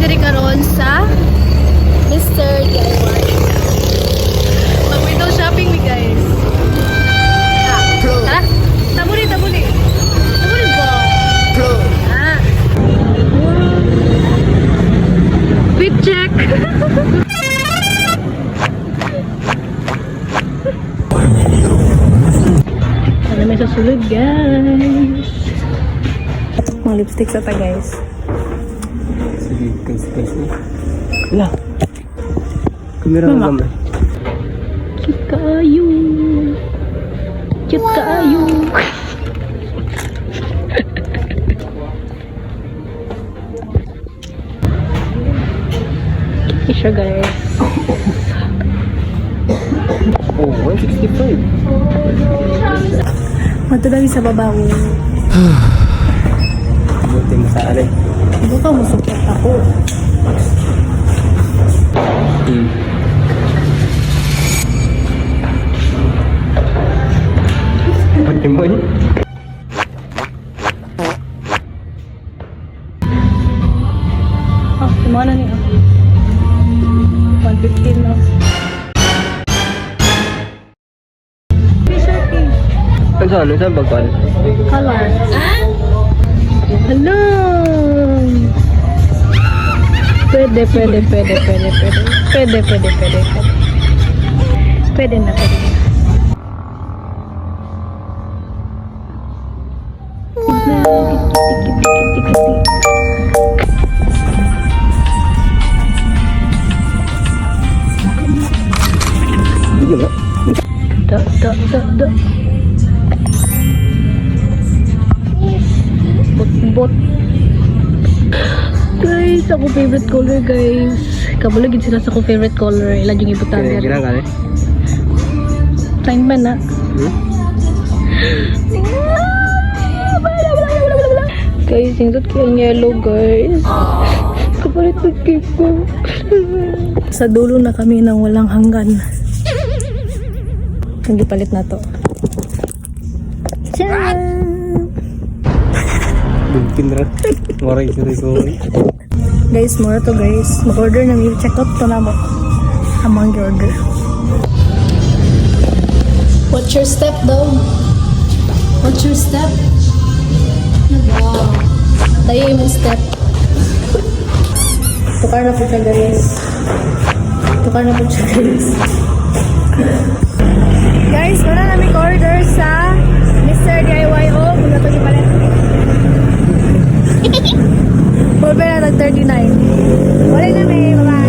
diri karon sa Mr. DIY. Mag-window shopping ni guys. Tara, tabuli ba? Fit check. Ano may sasulod guys? Mga lipstick sa ta guys. Sige, kasi. Wala. Kamera Mama. na naman. Cute kaayo. Cute kaayo. Cute siya guys. Oh, 165. Matulagi sa babaw. Buti mo sa alay. Baka masupot ako. Buti mo yun. Ah, kumana niya. 115 na. T-shirt eh. Ano saan bagpal? Color. Hello! Pwede. Pwede na. Sige ba? Da. Bot. Guys, ako favorite color guys. Kabalagin sila sa ako favorite color. Ilan yung ibutan Kaya nila. ginang ka Sign ba na? Guys, yung dot kayong yellow guys. Kapalit ng cake ko. Sa dulo na kami ng walang hanggan. Hindi palit na to. Tcharam! Bugkin na. Waray. Guys, mura to guys. Mag-order na may check out to na mo. Among your order. What's your step though? What's your step? Wow. Tayo yung step. Tukar na po siya guys. Guys, wala na may order sa Mr. DIY. Oh, kung nato yung palit. Order na nag-39. Wala na may, bye-bye.